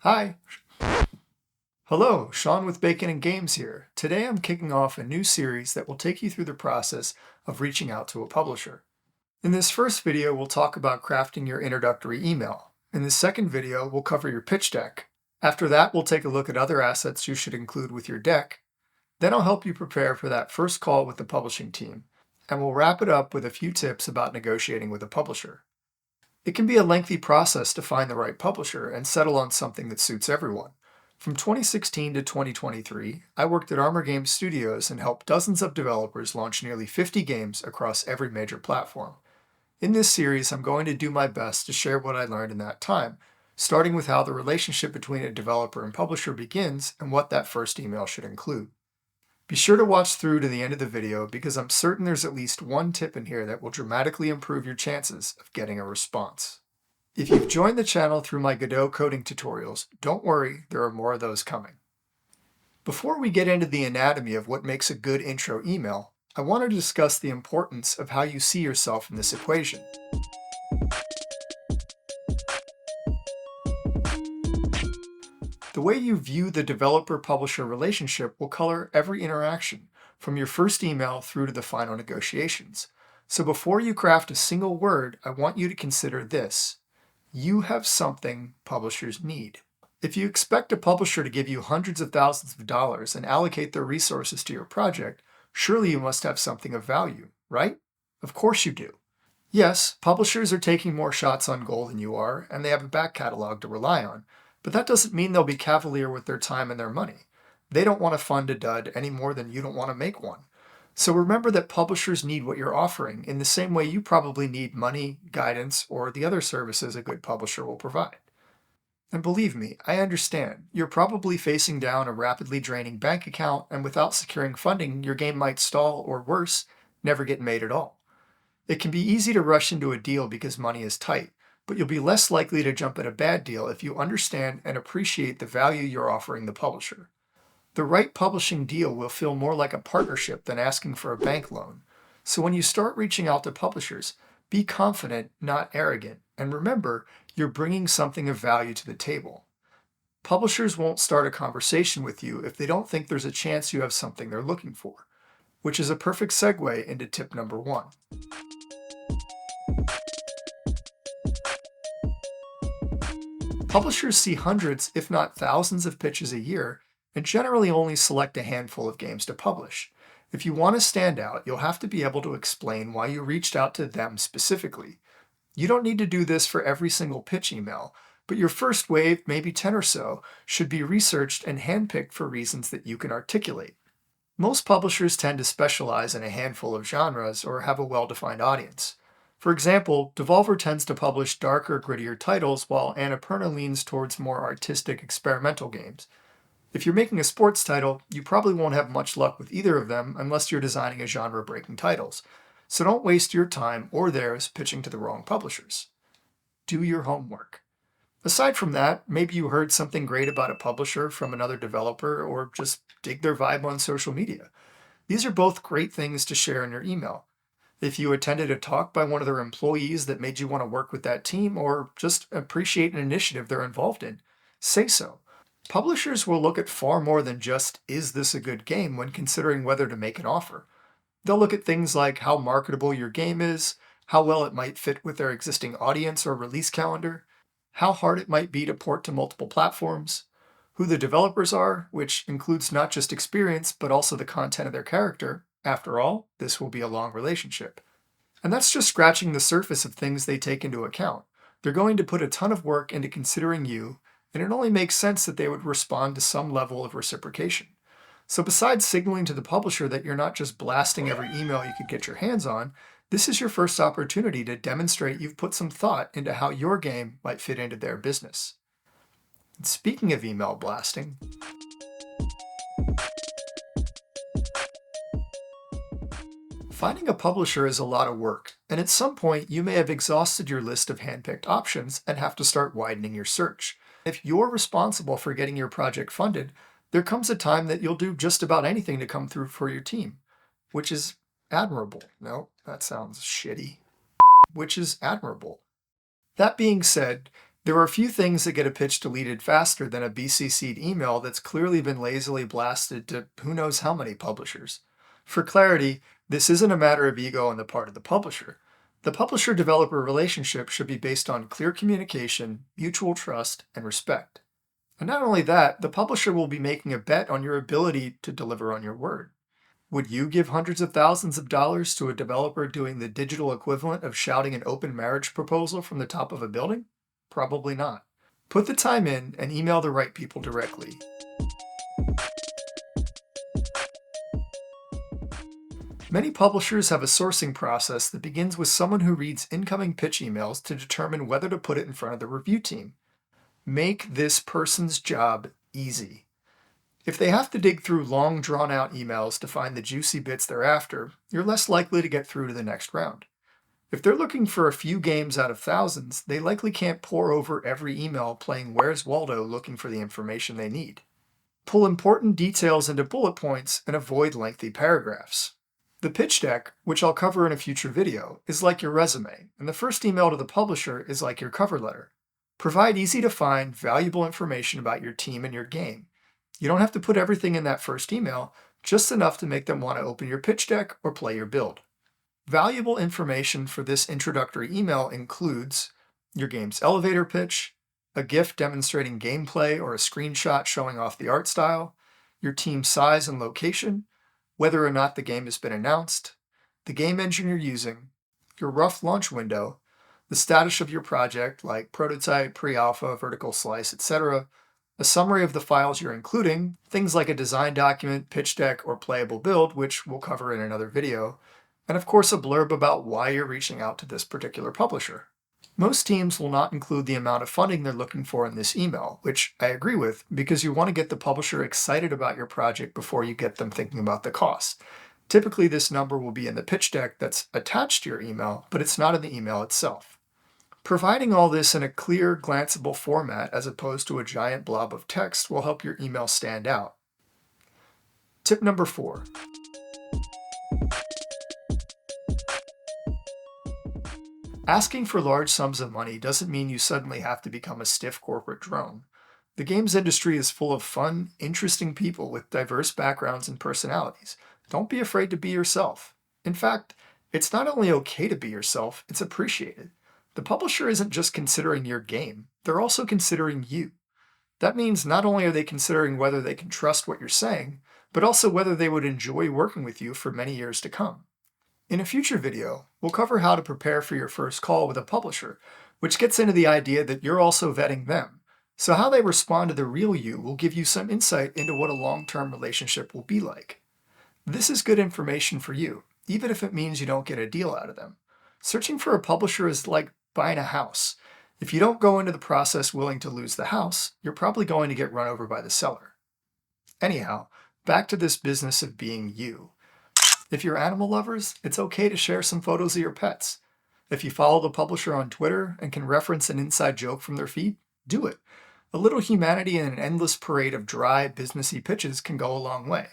Hi. Hello, Sean with Bacon and Games here. Today I'm kicking off a new series that will take you through the process of reaching out to a publisher. In this first video, we'll talk about crafting your introductory email. In the second video, we'll cover your pitch deck. After that, we'll take a look at other assets you should include with your deck. Then I'll help you prepare for that first call with the publishing team. And we'll wrap it up with a few tips about negotiating with a publisher. It can be a lengthy process to find the right publisher and settle on something that suits everyone. From 2016 to 2023, I worked at Armor Games Studios and helped dozens of developers launch nearly 50 games across every major platform. In this series, I'm going to do my best to share what I learned in that time, starting with how the relationship between a developer and publisher begins and what that first email should include. Be sure to watch through to the end of the video because I'm certain there's at least one tip in here that will dramatically improve your chances of getting a response. If you've joined the channel through my Godot coding tutorials, don't worry, there are more of those coming. Before we get into the anatomy of what makes a good intro email, I want to discuss the importance of how you see yourself in this equation. The way you view the developer-publisher relationship will color every interaction, from your first email through to the final negotiations. So before you craft a single word, I want you to consider this. You have something publishers need. If you expect a publisher to give you hundreds of thousands of dollars and allocate their resources to your project, surely you must have something of value, right? Of course you do. Yes, publishers are taking more shots on goal than you are, and they have a back catalog to rely on. But that doesn't mean they'll be cavalier with their time and their money. They don't want to fund a dud any more than you don't want to make one. So remember that publishers need what you're offering in the same way you probably need money, guidance, or the other services a good publisher will provide. And believe me, I understand. You're probably facing down a rapidly draining bank account, and without securing funding, your game might stall or worse, never get made at all. It can be easy to rush into a deal because money is tight, but you'll be less likely to jump at a bad deal if you understand and appreciate the value you're offering the publisher. The right publishing deal will feel more like a partnership than asking for a bank loan. So when you start reaching out to publishers, be confident, not arrogant, and remember, you're bringing something of value to the table. Publishers won't start a conversation with you if they don't think there's a chance you have something they're looking for, which is a perfect segue into tip number 1. Publishers see hundreds, if not thousands, of pitches a year and generally only select a handful of games to publish. If you want to stand out, you'll have to be able to explain why you reached out to them specifically. You don't need to do this for every single pitch email, but your first wave, maybe 10 or so, should be researched and handpicked for reasons that you can articulate. Most publishers tend to specialize in a handful of genres or have a well-defined audience. For example, Devolver tends to publish darker, grittier titles, while Annapurna leans towards more artistic, experimental games. If you're making a sports title, you probably won't have much luck with either of them unless you're designing a genre-breaking titles. So don't waste your time or theirs pitching to the wrong publishers. Do your homework. Aside from that, maybe you heard something great about a publisher from another developer or just dig their vibe on social media. These are both great things to share in your email. If you attended a talk by one of their employees that made you want to work with that team or just appreciate an initiative they're involved in, say so. Publishers will look at far more than just, is this a good game, when considering whether to make an offer. They'll look at things like how marketable your game is, how well it might fit with their existing audience or release calendar, how hard it might be to port to multiple platforms, who the developers are, which includes not just experience, but also the content of their character. After all, this will be a long relationship. And that's just scratching the surface of things they take into account. They're going to put a ton of work into considering you, and it only makes sense that they would respond to some level of reciprocation. So besides signaling to the publisher that you're not just blasting every email you could get your hands on, this is your first opportunity to demonstrate you've put some thought into how your game might fit into their business. And speaking of email blasting, finding a publisher is a lot of work, and at some point you may have exhausted your list of handpicked options and have to start widening your search. If you're responsible for getting your project funded, there comes a time that you'll do just about anything to come through for your team, which is admirable. No, that sounds shitty. Which is admirable. That being said, There are a few things that get a pitch deleted faster than a BCC'd email that's clearly been lazily blasted to who knows how many publishers. For clarity, this isn't a matter of ego on the part of the publisher. The publisher-developer relationship should be based on clear communication, mutual trust, and respect. And not only that, the publisher will be making a bet on your ability to deliver on your word. Would you give hundreds of thousands of dollars to a developer doing the digital equivalent of shouting an open marriage proposal from the top of a building? Probably not. Put the time in and email the right people directly. Many publishers have a sourcing process that begins with someone who reads incoming pitch emails to determine whether to put it in front of the review team. Make this person's job easy. If they have to dig through long, drawn-out emails to find the juicy bits they're after, you're less likely to get through to the next round. If they're looking for a few games out of thousands, they likely can't pore over every email playing Where's Waldo looking for the information they need. Pull important details into bullet points and avoid lengthy paragraphs. The pitch deck, which I'll cover in a future video, is like your resume, and the first email to the publisher is like your cover letter. Provide easy-to-find, valuable information about your team and your game. You don't have to put everything in that first email, just enough to make them want to open your pitch deck or play your build. Valuable information for this introductory email includes your game's elevator pitch, a GIF demonstrating gameplay or a screenshot showing off the art style, your team's size and location, whether or not the game has been announced, the game engine you're using, your rough launch window, the status of your project like prototype, pre-alpha, vertical slice, etc., a summary of the files you're including, things like a design document, pitch deck, or playable build, which we'll cover in another video, and of course a blurb about why you're reaching out to this particular publisher. Most teams will not include the amount of funding they're looking for in this email, which I agree with because you want to get the publisher excited about your project before you get them thinking about the cost. Typically this number will be in the pitch deck that's attached to your email, but it's not in the email itself. Providing all this in a clear, glanceable format as opposed to a giant blob of text will help your email stand out. Tip number 4. Asking for large sums of money doesn't mean you suddenly have to become a stiff corporate drone. The games industry is full of fun, interesting people with diverse backgrounds and personalities. Don't be afraid to be yourself. In fact, it's not only okay to be yourself, it's appreciated. The publisher isn't just considering your game, they're also considering you. That means not only are they considering whether they can trust what you're saying, but also whether they would enjoy working with you for many years to come. In a future video, we'll cover how to prepare for your first call with a publisher, which gets into the idea that you're also vetting them. So how they respond to the real you will give you some insight into what a long-term relationship will be like. This is good information for you, even if it means you don't get a deal out of them. Searching for a publisher is like buying a house. If you don't go into the process willing to lose the house, you're probably going to get run over by the seller. Anyhow, back to this business of being you. If you're animal lovers, it's okay to share some photos of your pets. If you follow the publisher on Twitter and can reference an inside joke from their feed, do it. A little humanity in an endless parade of dry, businessy pitches can go a long way.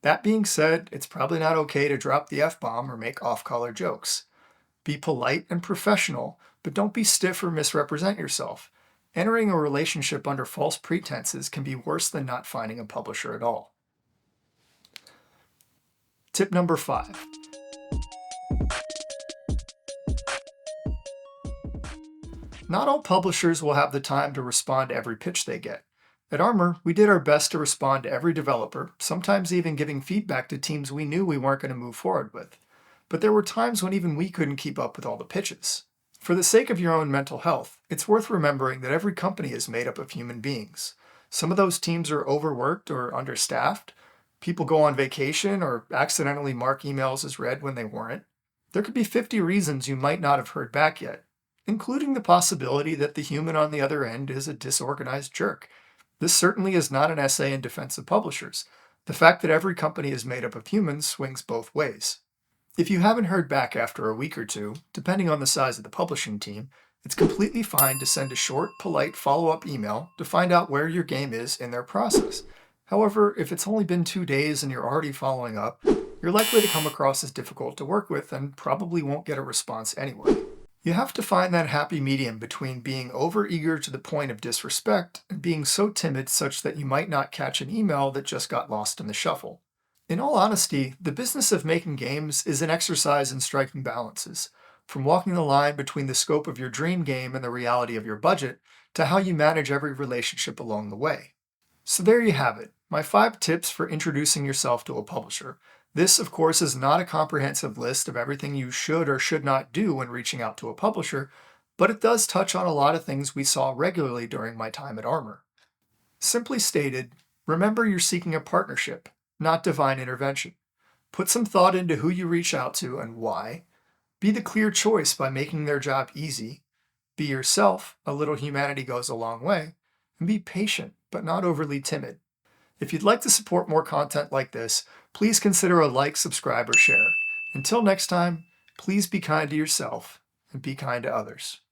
That being said, it's probably not okay to drop the F-bomb or make off-color jokes. Be polite and professional, but don't be stiff or misrepresent yourself. Entering a relationship under false pretenses can be worse than not finding a publisher at all. Tip number 5. Not all publishers will have the time to respond to every pitch they get. At Armor, we did our best to respond to every developer, sometimes even giving feedback to teams we knew we weren't going to move forward with. But there were times when even we couldn't keep up with all the pitches. For the sake of your own mental health, it's worth remembering that every company is made up of human beings. Some of those teams are overworked or understaffed. People go on vacation or accidentally mark emails as read when they weren't. There could be 50 reasons you might not have heard back yet, including the possibility that the human on the other end is a disorganized jerk. This certainly is not an essay in defense of publishers. The fact that every company is made up of humans swings both ways. If you haven't heard back after a week or two, depending on the size of the publishing team, it's completely fine to send a short, polite follow-up email to find out where your game is in their process. However, if it's only been 2 days and you're already following up, you're likely to come across as difficult to work with and probably won't get a response anyway. You have to find that happy medium between being overeager to the point of disrespect and being so timid such that you might not catch an email that just got lost in the shuffle. In all honesty, the business of making games is an exercise in striking balances, from walking the line between the scope of your dream game and the reality of your budget to how you manage every relationship along the way. So there you have it, my 5 tips for introducing yourself to a publisher. This, of course, is not a comprehensive list of everything you should or should not do when reaching out to a publisher, but it does touch on a lot of things we saw regularly during my time at Armor. Simply stated, remember you're seeking a partnership, not divine intervention. Put some thought into who you reach out to and why. Be the clear choice by making their job easy. Be yourself, a little humanity goes a long way. And be patient, but not overly timid. If you'd like to support more content like this, please consider a like, subscribe, or share. Until next time, please be kind to yourself and be kind to others.